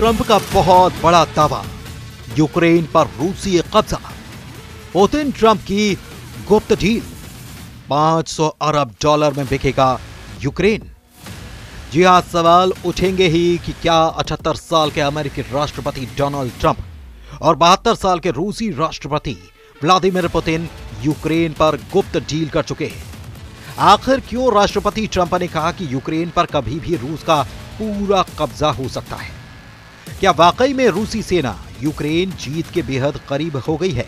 Trump का बहुत बड़ा दावा, यूक्रेन पर रूसी कब्जा। पुतिन ट्रंप की गुप्त डील, 500 अरब डॉलर में बिकेगा यूक्रेन। जी हां, सवाल उठेंगे ही कि क्या 78 साल के अमेरिकी राष्ट्रपति डोनाल्ड ट्रंप और 72 साल के रूसी राष्ट्रपति व्लादिमीर पुतिन यूक्रेन पर गुप्त डील कर चुके हैं। आखिर क्यों राष्ट्रपति ट्रंप ने कहा कि यूक्रेन पर कभी भी रूस का पूरा कब्जा हो सकता है? क्या वाकई में रूसी सेना यूक्रेन जीत के बेहद करीब हो गई है?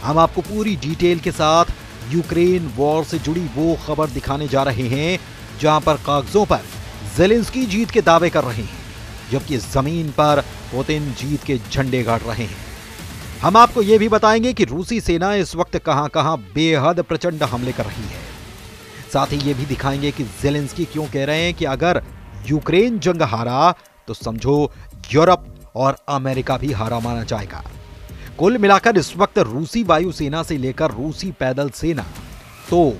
हम आपको पूरी डिटेल के साथ यूक्रेन वॉर से जुड़ी वो खबर दिखाने जा रहे हैं जहां पर कागजों पर ज़ेलेंस्की जीत के दावे कर रहे हैं, जबकि जमीन पर पुतिन जीत के झंडे गाड़ रहे हैं। हम आपको यह भी बताएंगे कि रूसी सेना इस वक्त कहां-कहां बेहद प्रचंड हमले कर रही है। साथ ही ये भी दिखाएंगे कि ज़ेलेंस्की क्यों कह रहे हैं कि अगर यूक्रेन जंग हारा तो समझो यूरोप और अमेरिका भी हारा माना जाएगा। कुल मिलाकर इस वक्त रूसी वायुसेना से लेकर रूसी पैदल सेना, तोप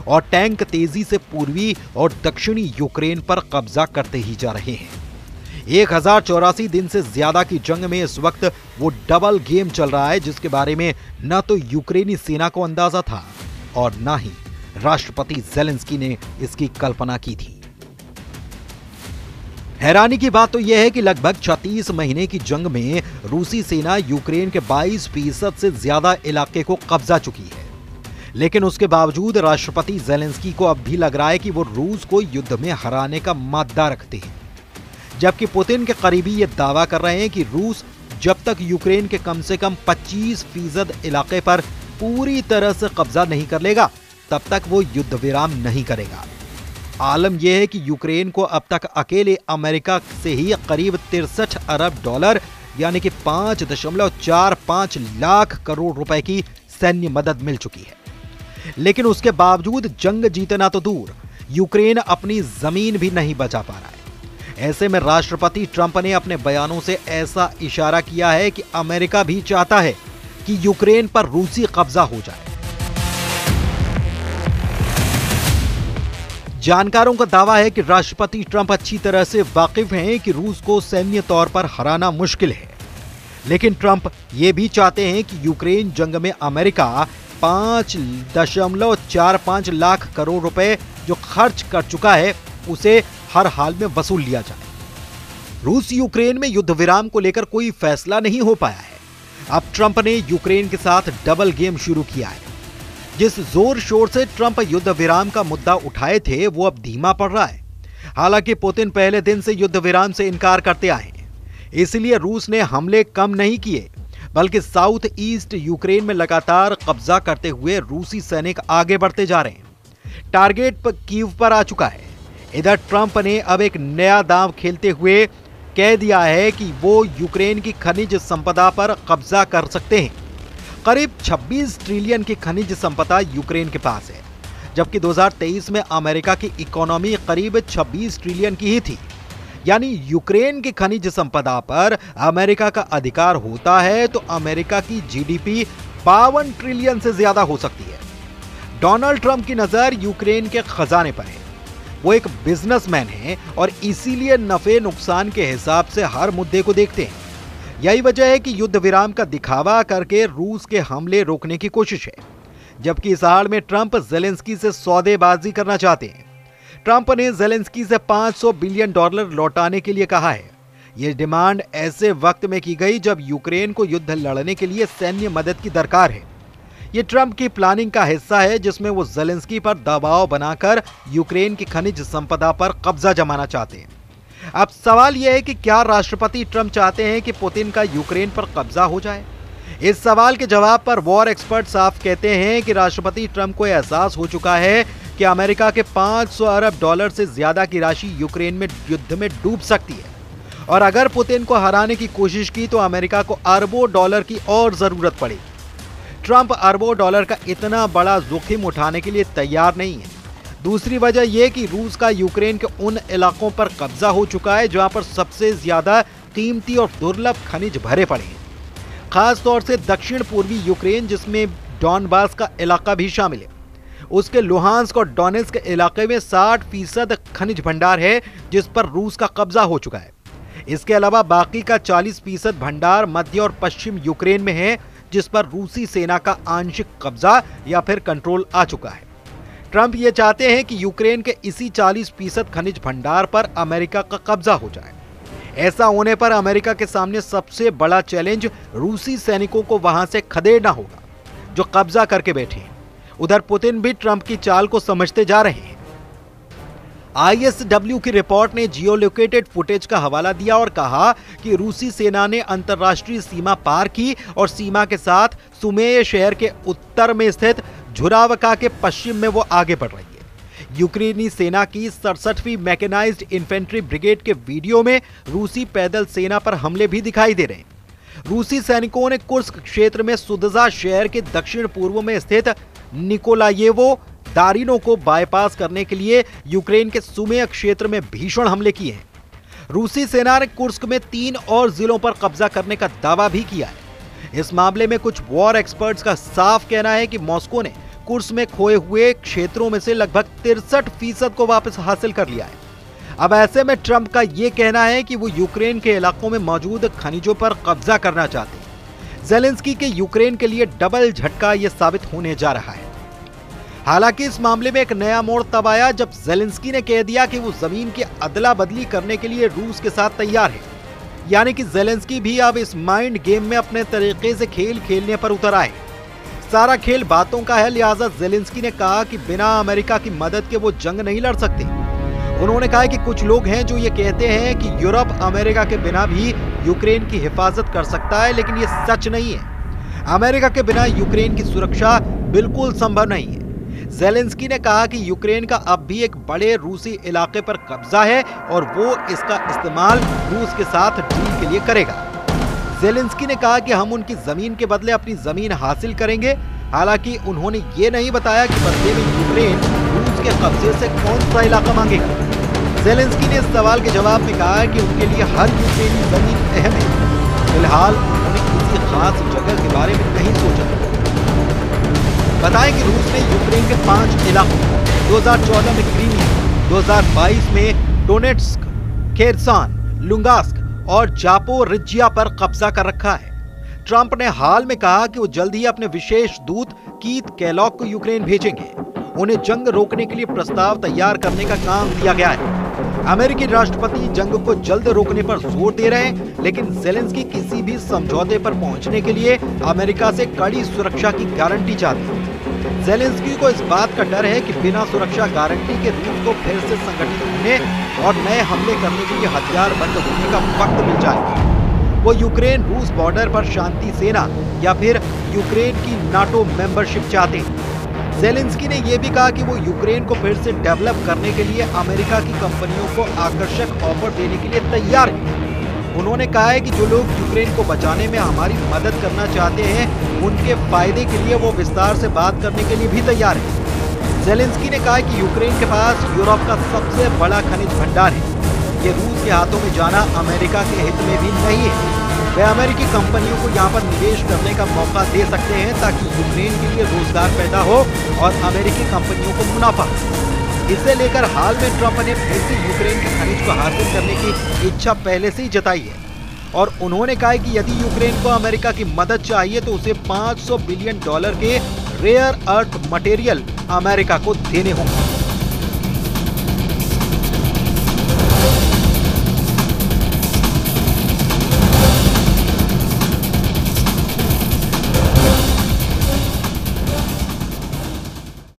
और टैंक तेजी से पूर्वी और दक्षिणी यूक्रेन पर कब्जा करते ही जा रहे हैं। 1084 दिन से ज्यादा की जंग में इस वक्त वो डबल गेम चल रहा है, जिसके बारे में न तो यूक्रेनी सेना को अंदाजा था और न ही राष्ट्रपति ज़ेलेंस्की ने इसकी कल्पना की थी। हैरानी की बात तो यह है कि लगभग 36 महीने की जंग में रूसी सेना यूक्रेन के 22% से ज्यादा इलाके को कब्जा चुकी है, लेकिन उसके बावजूद राष्ट्रपति ज़ेलेंस्की को अब भी लग रहा है कि वो रूस को युद्ध में हराने का मादा रखते हैं, जबकि पुतिन के करीबी ये दावा कर रहे हैं कि रूस जब तक यूक्रेन के कम से कम 25% इलाके पर पूरी तरह से कब्जा नहीं कर लेगा तब तक वो युद्ध विराम नहीं करेगा। आलम यह है कि यूक्रेन को अब तक अकेले अमेरिका से ही करीब 63 अरब डॉलर यानी कि 5.45 लाख करोड़ रुपए की सैन्य मदद मिल चुकी है, लेकिन उसके बावजूद जंग जीतना तो दूर, यूक्रेन अपनी जमीन भी नहीं बचा पा रहा है। ऐसे में राष्ट्रपति ट्रंप ने अपने बयानों से ऐसा इशारा किया है कि अमेरिका भी चाहता है कि यूक्रेन पर रूसी कब्जा हो जाए। जानकारों का दावा है कि राष्ट्रपति ट्रंप अच्छी तरह से वाकिफ हैं कि रूस को सैन्य तौर पर हराना मुश्किल है, लेकिन ट्रंप ये भी चाहते हैं कि यूक्रेन जंग में अमेरिका 5.45 लाख करोड़ रुपए जो खर्च कर चुका है उसे हर हाल में वसूल लिया जाए। रूस यूक्रेन में युद्ध विराम को लेकर कोई फैसला नहीं हो पाया है। अब ट्रंप ने यूक्रेन के साथ डबल गेम शुरू किया है। जिस जोर शोर से ट्रंप युद्ध विराम का मुद्दा उठाए थे वो अब धीमा पड़ रहा है। हालांकि पुतिन पहले दिन से युद्ध विराम से इनकार करते आए हैं, इसलिए रूस ने हमले कम नहीं किए, बल्कि साउथ ईस्ट यूक्रेन में लगातार कब्जा करते हुए रूसी सैनिक आगे बढ़ते जा रहे हैं। टारगेट पर कीव पर आ चुका है। इधर ट्रंप ने अब एक नया दांव खेलते हुए कह दिया है कि वो यूक्रेन की खनिज संपदा पर कब्जा कर सकते हैं। करीब 26 ट्रिलियन की खनिज संपदा यूक्रेन के पास है, जबकि 2023 में अमेरिका की इकोनॉमी करीब 26 ट्रिलियन की ही थी। यानी यूक्रेन की खनिज संपदा पर अमेरिका का अधिकार होता है तो अमेरिका की जीडीपी 52 ट्रिलियन से ज्यादा हो सकती है। डोनाल्ड ट्रंप की नजर यूक्रेन के खजाने पर है। वो एक बिजनेसमैन है और इसीलिए नफे नुकसान के हिसाब से हर मुद्दे को देखते हैं। यही वजह है कि युद्ध विराम का दिखावा करके रूस के हमले रोकने की कोशिश है, जबकि इस हाल में ट्रंप ज़ेलेंस्की से सौदेबाजी करना चाहते हैं। ट्रंप ने ज़ेलेंस्की से 500 बिलियन डॉलर लौटाने के लिए कहा है। यह डिमांड ऐसे वक्त में की गई जब यूक्रेन को युद्ध लड़ने के लिए सैन्य मदद की दरकार है। यह ट्रंप की प्लानिंग का हिस्सा है, जिसमें वो ज़ेलेंस्की पर दबाव बनाकर यूक्रेन की खनिज संपदा पर कब्जा जमाना चाहते हैं। अब सवाल यह है कि क्या राष्ट्रपति ट्रंप चाहते हैं कि पुतिन का यूक्रेन पर कब्जा हो जाए? इस सवाल के जवाब पर वॉर एक्सपर्ट साफ कहते हैं कि राष्ट्रपति ट्रंप को एहसास हो चुका है कि अमेरिका के 500 अरब डॉलर से ज्यादा की राशि यूक्रेन में युद्ध में डूब सकती है, और अगर पुतिन को हराने की कोशिश की तो अमेरिका को अरबों डॉलर की और जरूरत पड़ेगी। ट्रंप अरबों डॉलर का इतना बड़ा जोखिम उठाने के लिए तैयार नहीं है। दूसरी वजह यह कि रूस का यूक्रेन के उन इलाकों पर कब्जा हो चुका है जहां पर सबसे ज्यादा कीमती और दुर्लभ खनिज भरे पड़े हैं, खास तौर से दक्षिण पूर्वी यूक्रेन जिसमें डॉनबास का इलाका भी शामिल है। उसके लुहांस्क और डोनेट्स्क इलाके में 60% खनिज भंडार है जिस पर रूस का कब्जा हो चुका है। इसके अलावा बाकी का 40% भंडार मध्य और पश्चिम यूक्रेन में है, जिस पर रूसी सेना का आंशिक कब्जा या फिर कंट्रोल आ चुका है। ट्रंप ये चाहते हैं कि यूक्रेन के इसी 40% खनिज भंडार पर अमेरिका का कब्जा हो जाए। ऐसा होने पर अमेरिका के सामने सबसे बड़ा चैलेंज रूसी सैनिकों को वहां से खदेड़ना होगा, जो कब्जा करके बैठे हैं। उधर पुतिन भी ट्रंप की चाल को समझते जा रहे हैं। ISW की रिपोर्ट ने जियोलोकेटेड फुटेज का हवाला दिया और कहा कि रूसी सेना ने अंतर्राष्ट्रीय सीमा पार की और सीमा के साथ सुमेय शहर के उत्तर में स्थित झुरावका के पश्चिम में वो आगे बढ़ रही है। यूक्रेनी सेना की 67वीं मैकेनाइज्ड इन्फेंट्री ब्रिगेड के वीडियो में रूसी पैदल सेना पर हमले भी दिखाई दे रहे हैं। रूसी सैनिकों ने कुर्स्क क्षेत्र में सुदजा शहर के दक्षिण पूर्व में स्थित निकोलायेवो दारिनो को बाईपास करने के लिए यूक्रेन के सुमेय क्षेत्र में भीषण हमले किए हैं। रूसी सेना ने कुर्स्क में 3 और जिलों पर कब्जा करने का दावा भी किया है। इस मामले में कुछ वॉर एक्सपर्ट्स का साफ कहना है कि मॉस्को ने कुर्स्क में खोए हुए क्षेत्रों में से लगभग 63% को वापस हासिल कर लिया है। अब ऐसे में ट्रंप का यह कहना है कि वो यूक्रेन के इलाकों में मौजूद खनिजों पर कब्जा करना चाहते हैं। ज़ेलेंस्की के यूक्रेन के लिए डबल झटका यह साबित होने जा रहा है। हालांकि इस मामले में एक नया मोड़ तब आया जब ज़ेलेंस्की ने कह दिया कि वो जमीन की अदला बदली करने के लिए रूस के साथ तैयार है। यानी कि ज़ेलेंस्की भी अब इस माइंड गेम में अपने तरीके से खेल खेलने पर उतर आए। सारा खेल बातों का है, लिहाजा ज़ेलेंस्की ने कहा कि बिना अमेरिका की मदद के वो जंग नहीं लड़ सकते। उन्होंने कहा कि कुछ लोग हैं जो ये कहते हैं कि यूरोप अमेरिका के बिना भी यूक्रेन की हिफाजत कर सकता है, लेकिन ये सच नहीं है। अमेरिका के बिना यूक्रेन की सुरक्षा बिल्कुल संभव नहीं है। ज़ेलेंस्की ने कहा कि यूक्रेन का अब भी एक बड़े रूसी इलाके पर कब्जा है और वो इसका इस्तेमाल रूस के साथ डील के लिए करेगा। ज़ेलेंस्की ने कहा कि हम उनकी जमीन के बदले अपनी जमीन हासिल करेंगे। हालांकि उन्होंने ये नहीं बताया कि बदले में यूक्रेन रूस के कब्जे से कौन सा इलाका मांगेगा। ज़ेलेंस्की ने इस सवाल के जवाब में कहा कि उनके लिए हर यूक्रेनी जमीन अहम है। फिलहाल उन्होंने किसी खास जगह के बारे में नहीं सोचा। बताएं कि रूस ने यूक्रेन के 5 इलाकों 2014 में क्रीमिया, 2022 में डोनेट्स्क, खेरसन, लुगांस्क और जापोरिज्जिया पर कब्जा कर रखा है। ट्रंप ने हाल में कहा कि वो जल्द ही अपने विशेष दूत कीथ केलॉग को यूक्रेन भेजेंगे। उन्हें जंग रोकने के लिए प्रस्ताव तैयार करने का काम दिया गया है। अमेरिकी राष्ट्रपति जंग को जल्द रोकने पर जोर दे रहे हैं, लेकिन ज़ेलेंस्की किसी भी समझौते पर पहुंचने के लिए अमेरिका से कड़ी सुरक्षा की गारंटी चाहते हैं। ज़ेलेंस्की को इस बात का डर है कि बिना सुरक्षा गारंटी के रूस को फिर से संगठित होने और नए हमले करने के लिए हथियार बंद होने का वक्त मिल जाएगा। वो यूक्रेन रूस बॉर्डर पर शांति सेना या फिर यूक्रेन की नाटो मेंबरशिप चाहते हैं। ज़ेलेंस्की ने यह भी कहा कि वो यूक्रेन को फिर से डेवलप करने के लिए अमेरिका की कंपनियों को आकर्षक ऑफर देने के लिए तैयार है। उन्होंने कहा है कि जो लोग यूक्रेन को बचाने में हमारी मदद करना चाहते हैं, उनके फायदे के लिए वो विस्तार से बात करने के लिए भी तैयार है। ज़ेलेंस्की ने कहा कि यूक्रेन के पास यूरोप का सबसे बड़ा खनिज भंडार है। ये रूस के हाथों में जाना अमेरिका के हित में भी नहीं है। वे अमेरिकी कंपनियों को यहाँ पर निवेश करने का मौका दे सकते हैं ताकि यूक्रेन के लिए रोजगार पैदा हो और अमेरिकी कंपनियों को मुनाफा। इसे लेकर हाल में ट्रंप ने फिर से यूक्रेन के खनिज को हासिल करने की इच्छा पहले से ही जताई है और उन्होंने कहा कि यदि यूक्रेन को अमेरिका की मदद चाहिए तो उसे $500 बिलियन के रेयर अर्थ मटेरियल अमेरिका को देने होंगे।